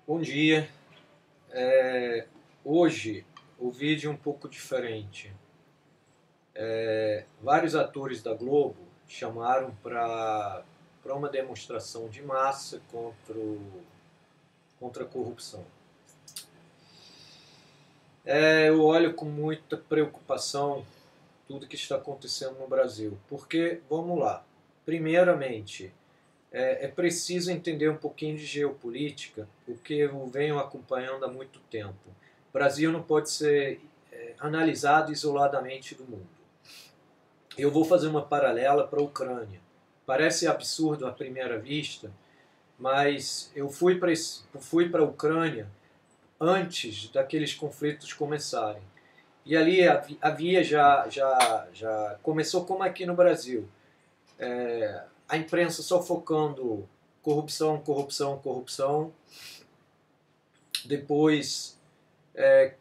Bom dia. Hoje o vídeo é um pouco diferente. Vários atores da Globo chamaram para uma demonstração de massa contra a corrupção. Eu olho com muita preocupação tudo que está acontecendo no Brasil, porque, vamos lá, primeiramente, é preciso entender um pouquinho de geopolítica, o que eu venho acompanhando há muito tempo. O Brasil não pode ser analisado isoladamente do mundo. Eu vou fazer uma paralela para a Ucrânia. Parece absurdo à primeira vista, mas eu fui para a Ucrânia antes daqueles conflitos começarem. E ali havia já começou como aqui no Brasil. A imprensa só focando corrupção, corrupção, corrupção. Depois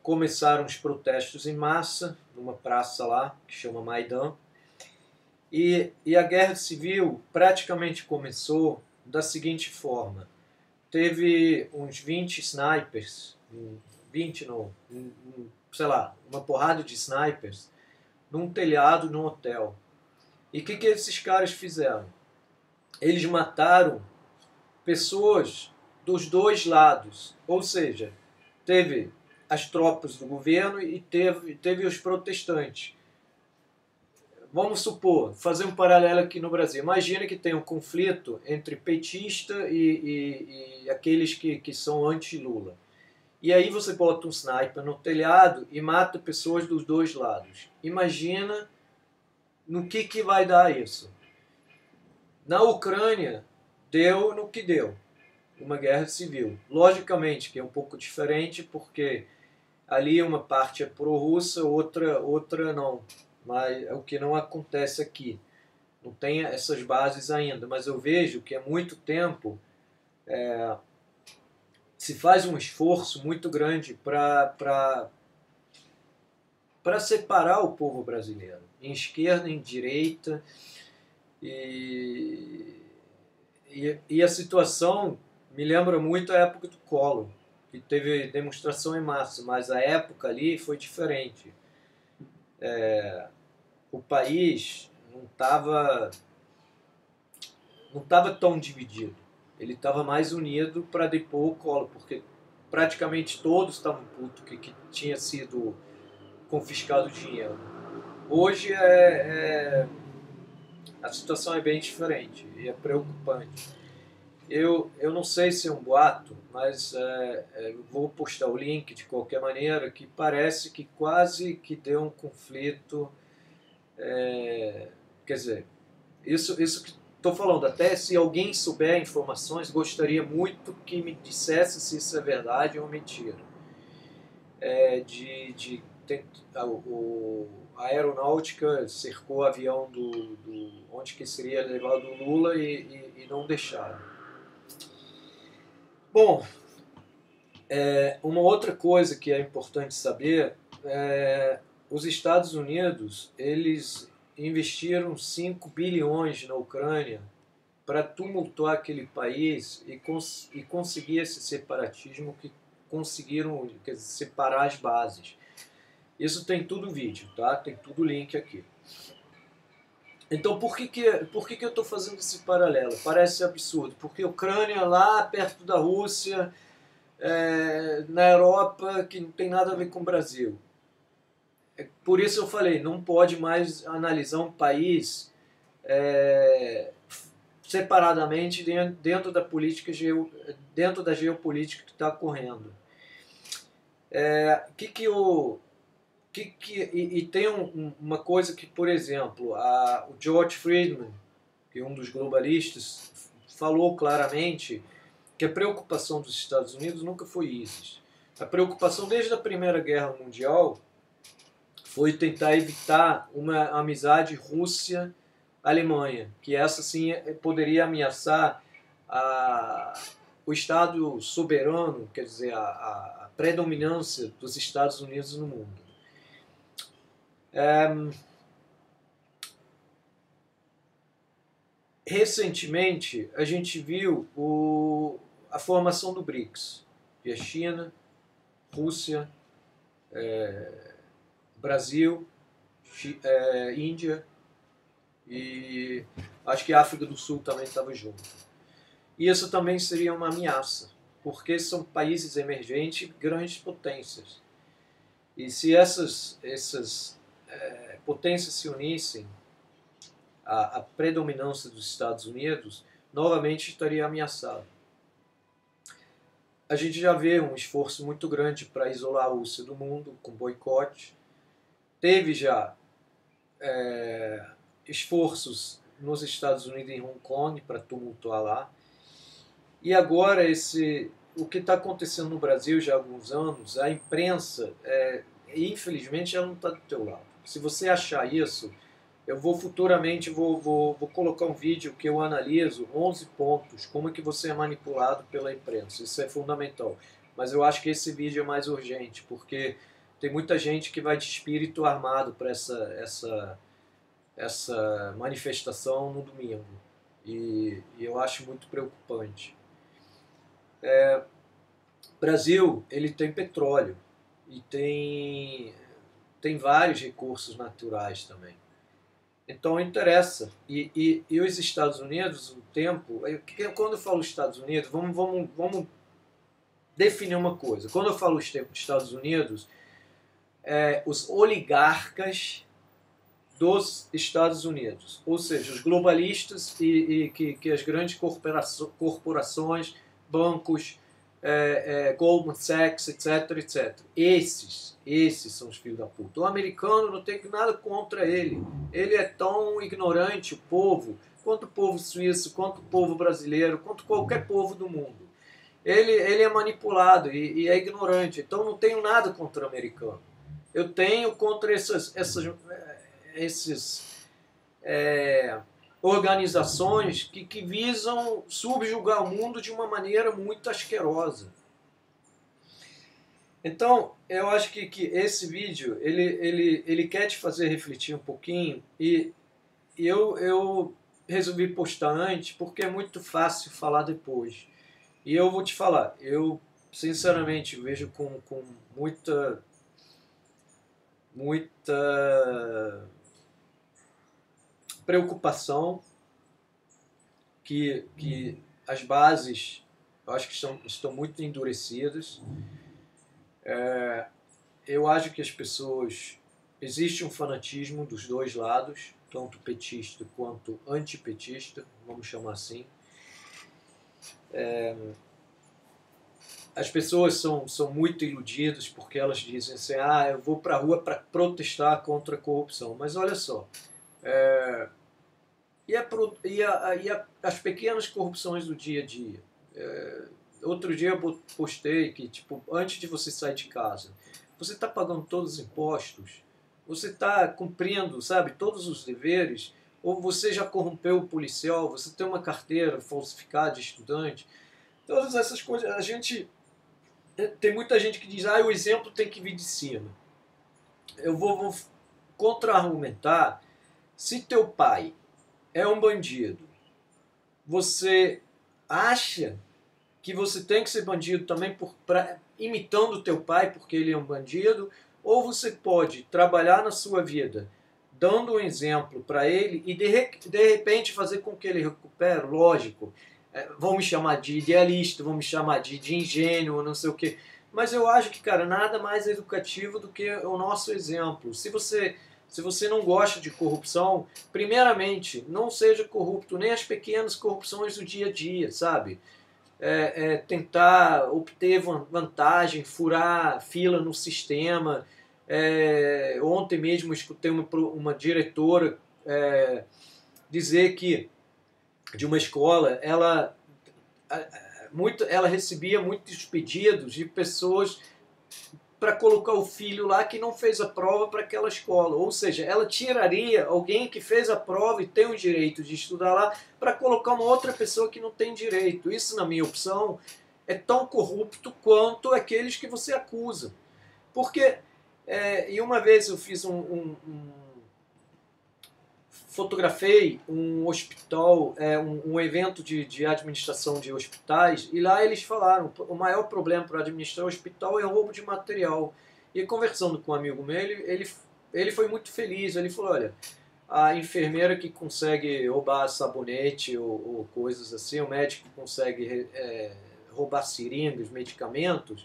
começaram os protestos em massa, numa praça lá, que chama Maidan. E a guerra civil praticamente começou da seguinte forma. Teve uns 20 snipers, 20 não, sei lá, uma porrada de snipers, num telhado, num hotel. E o que esses caras fizeram? Eles mataram pessoas dos dois lados. Ou seja, teve as tropas do governo e teve os protestantes. Vamos supor, fazer um paralelo aqui no Brasil. Imagina que tem um conflito entre petista e aqueles que são anti-Lula. E aí você bota um sniper no telhado e mata pessoas dos dois lados. Imagina no que vai dar isso. Na Ucrânia, deu no que deu. Uma guerra civil. Logicamente que é um pouco diferente, porque ali uma parte é pró-russa, outra não. Mas é o que não acontece aqui. Não tem essas bases ainda, mas eu vejo que há muito tempo se faz um esforço muito grande para separar o povo brasileiro, em esquerda, em direita, e, e a situação me lembra muito a época do Collor, que teve demonstração em massa, mas a época ali foi diferente. O país não estava tão dividido. Ele estava mais unido para depor o Collor, porque praticamente todos estavam putos que tinha sido confiscado o dinheiro. Hoje a situação é bem diferente e é preocupante. Eu não sei se é um boato, mas eu vou postar o link de qualquer maneira, que parece que quase que deu um conflito. Quer dizer, isso que estou falando, até se alguém souber informações, gostaria muito que me dissesse se isso é verdade ou mentira. A aeronáutica cercou o avião onde que seria levado o Lula e não deixaram. Bom, uma outra coisa que é importante saber os Estados Unidos, eles investiram 5 bilhões na Ucrânia para tumultuar aquele país e conseguir esse separatismo que conseguiram, quer dizer, separar as bases. Isso tem tudo vídeo, tá? Tem tudo link aqui. Então por que eu estou fazendo esse paralelo? Parece absurdo, porque a Ucrânia lá perto da Rússia, na Europa, que não tem nada a ver com o Brasil. Por isso eu falei, não pode mais analisar um país separadamente dentro da política, dentro da geopolítica que está ocorrendo. E tem uma coisa que, por exemplo, o George Friedman, que é um dos globalistas, falou claramente que a preocupação dos Estados Unidos nunca foi ISIS. A preocupação desde a Primeira Guerra Mundial foi tentar evitar uma amizade Rússia-Alemanha, que essa sim poderia ameaçar o Estado soberano, quer dizer, a predominância dos Estados Unidos no mundo. Recentemente, a gente viu a formação do BRICS. que é China, Rússia, Brasil, Índia e acho que a África do Sul também estava junto. E isso também seria uma ameaça, porque são países emergentes, grandes potências. E se essas potências se unissem, a predominância dos Estados Unidos novamente estaria ameaçada. A gente já vê um esforço muito grande para isolar a Rússia do mundo, com boicote. Teve já esforços nos Estados Unidos em Hong Kong para tumultuar lá. E agora o que está acontecendo no Brasil já há alguns anos, a imprensa, infelizmente, ela não está do teu lado. Se você achar isso, eu vou futuramente vou colocar um vídeo que eu analiso 11 pontos, como é que você é manipulado pela imprensa. Isso é fundamental. Mas eu acho que esse vídeo é mais urgente, porque tem muita gente que vai de espírito armado para essa manifestação no domingo. E eu acho muito preocupante. O Brasil, ele tem petróleo e tem vários recursos naturais também. Então interessa. E os Estados Unidos, o tempo. Quando eu falo Estados Unidos, vamos definir uma coisa. Quando eu falo Estados Unidos, os oligarcas dos Estados Unidos, ou seja, os globalistas e que as grandes corporações, bancos, Goldman Sachs, etc, etc. Esses são os filhos da puta. O americano não tem nada contra ele. Ele é tão ignorante, o povo, quanto o povo suíço, quanto o povo brasileiro, quanto qualquer povo do mundo. Ele é manipulado e é ignorante. Então não tenho nada contra o americano. Eu tenho contra essas organizações que visam subjugar o mundo de uma maneira muito asquerosa. Então, eu acho que esse vídeo, ele quer te fazer refletir um pouquinho e eu resolvi postar antes porque é muito fácil falar depois. E eu vou te falar, eu sinceramente vejo com muita preocupação que as bases, eu acho que estão muito endurecidas. Eu acho que as pessoas... Existe um fanatismo dos dois lados, tanto petista quanto antipetista, vamos chamar assim. As pessoas são muito iludidas porque elas dizem assim, eu vou para a rua para protestar contra a corrupção. Mas olha só, as pequenas corrupções do dia a dia. Outro dia eu postei que, tipo, antes de você sair de casa, você está pagando todos os impostos, você está cumprindo, sabe, todos os deveres, ou você já corrompeu o policial, você tem uma carteira falsificada de estudante. Todas essas coisas, tem muita gente que diz, o exemplo tem que vir de cima. Eu vou contra-argumentar. Se teu pai é um bandido, você acha que você tem que ser bandido também imitando o teu pai porque ele é um bandido, ou você pode trabalhar na sua vida dando um exemplo para ele e de repente fazer com que ele recupere, lógico, vão me chamar de idealista, vão me chamar de ingênuo, não sei o quê, mas eu acho que, cara, nada mais educativo do que o nosso exemplo. Se você não gosta de corrupção, primeiramente, não seja corrupto, nem as pequenas corrupções do dia a dia, sabe? Tentar obter vantagem, furar fila no sistema. Ontem mesmo escutei uma diretora dizer que de uma escola ela recebia muitos pedidos de pessoas para colocar o filho lá que não fez a prova para aquela escola. Ou seja, ela tiraria alguém que fez a prova e tem o direito de estudar lá para colocar uma outra pessoa que não tem direito. Isso, na minha opção, é tão corrupto quanto aqueles que você acusa. Porque, e uma vez eu fiz fotografei um hospital, um evento de administração de hospitais, e lá eles falaram, o maior problema para administrar o hospital é o roubo de material. E conversando com um amigo meu, ele foi muito feliz, ele falou, olha, a enfermeira que consegue roubar sabonete ou coisas assim, o médico que consegue roubar seringas, medicamentos,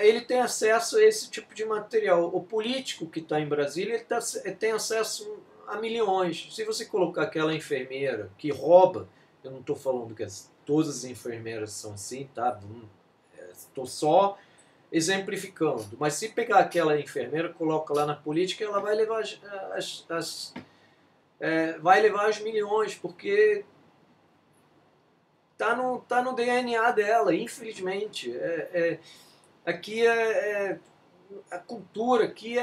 ele tem acesso a esse tipo de material. O político que está em Brasília ele tem acesso a milhões. Se você colocar aquela enfermeira que rouba, eu não estou falando que todas as enfermeiras são assim, tá? Estou só exemplificando. Mas se pegar aquela enfermeira, coloca lá na política, ela vai levar vai levar os milhões, porque tá no DNA dela, infelizmente. Aqui a cultura aqui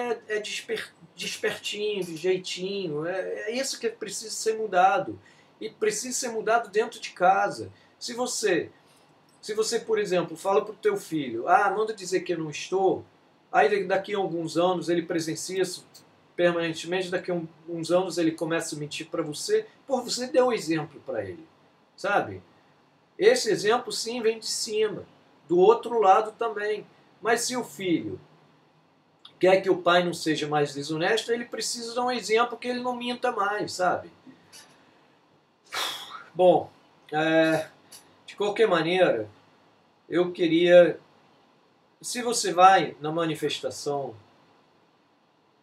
despertinho, de jeitinho. É isso que precisa ser mudado. E precisa ser mudado dentro de casa. Se você, por exemplo, fala para o teu filho, manda dizer que eu não estou, aí daqui a alguns anos ele presencia isso permanentemente, daqui a uns anos ele começa a mentir para você, você deu um exemplo para ele, sabe? Esse exemplo sim vem de cima, do outro lado também. Mas se o filho quer que o pai não seja mais desonesto, ele precisa dar um exemplo que ele não minta mais, sabe? Bom, de qualquer maneira, eu queria... Se você vai na manifestação,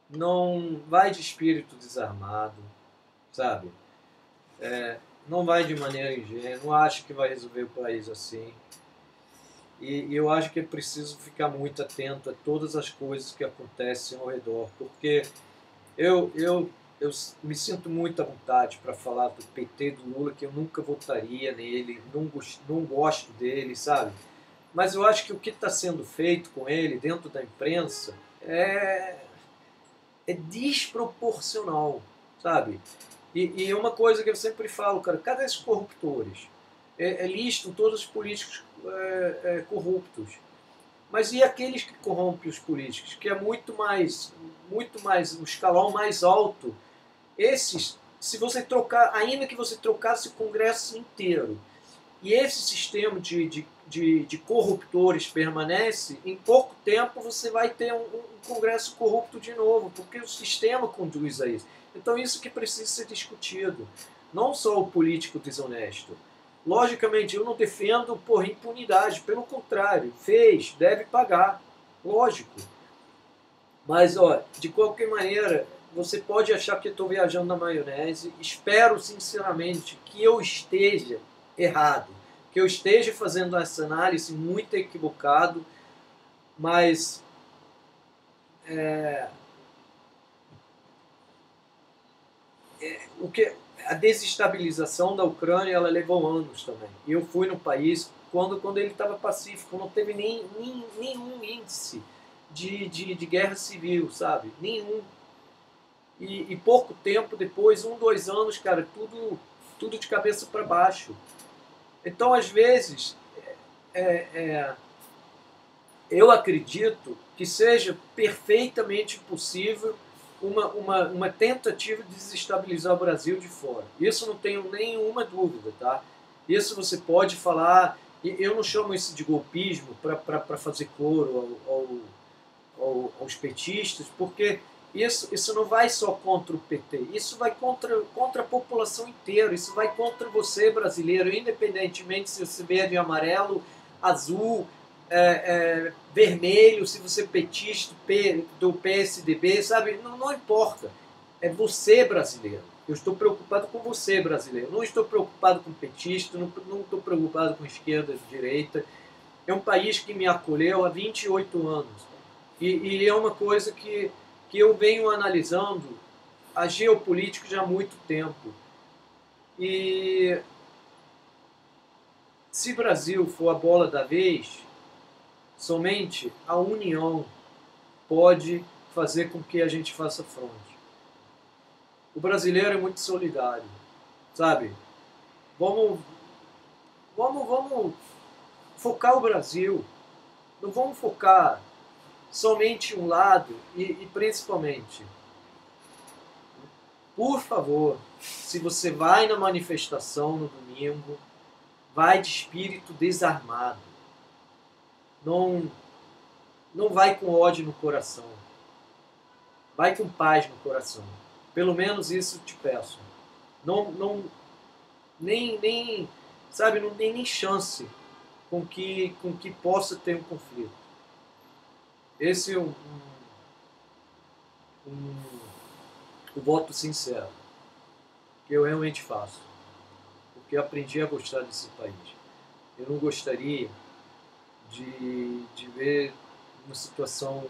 não vai de espírito desarmado, sabe? Não vai de maneira ingênua, não acho que vai resolver o país assim. E eu acho que é preciso ficar muito atento a todas as coisas que acontecem ao redor, porque eu me sinto muito à vontade para falar do PT, do Lula, que eu nunca votaria nele, não gosto dele, sabe? Mas eu acho que o que está sendo feito com ele dentro da imprensa é desproporcional, sabe? E uma coisa que eu sempre falo, cara, cadê esses corruptores? Listam todos os políticos corruptos. Mas e aqueles que corrompem os políticos, que é muito mais, um escalão mais alto? Esses, se você trocar, ainda que você trocasse o Congresso inteiro, e esse sistema de corruptores permanece, em pouco tempo você vai ter um Congresso corrupto de novo, porque o sistema conduz a isso. Então isso que precisa ser discutido. Não só o político desonesto. Logicamente, eu não defendo por impunidade, pelo contrário, fez, deve pagar, lógico. Mas, de qualquer maneira, você pode achar que eu estou viajando na maionese. Espero, sinceramente, que eu esteja errado, que eu esteja fazendo essa análise muito equivocado, mas a desestabilização da Ucrânia ela levou anos também. E eu fui no país quando ele estava pacífico, não teve nenhum índice de guerra civil, sabe? Nenhum. E pouco tempo depois, 2 anos, cara, tudo de cabeça para baixo. Então, às vezes, eu acredito que seja perfeitamente possível uma tentativa de desestabilizar o Brasil de fora. Isso não tenho nenhuma dúvida, tá? Isso você pode falar, e eu não chamo isso de golpismo para fazer coro aos petistas, porque isso não vai só contra o PT, isso vai contra a população inteira, isso vai contra você, brasileiro, independentemente se você é verde, amarelo, azul, vermelho, se você é petista, do PSDB, sabe? Não importa. É você, brasileiro. Eu estou preocupado com você, brasileiro. Não estou preocupado com petista, não estou preocupado com esquerda, direita. É um país que me acolheu há 28 anos. E é uma coisa que eu venho analisando a geopolítica já há muito tempo. E se Brasil for a bola da vez, somente a união pode fazer com que a gente faça frente. O brasileiro é muito solidário, sabe? Vamos focar o Brasil. Não vamos focar somente um lado e principalmente por favor, se você vai na manifestação no domingo, vai de espírito desarmado. Não, não vai com ódio no coração. Vai com paz no coração. Pelo menos isso te peço. Não, sabe, não tem nem chance com que possa ter um conflito. Esse é um voto sincero, que eu realmente faço, porque eu aprendi a gostar desse país. Eu não gostaria de ver uma situação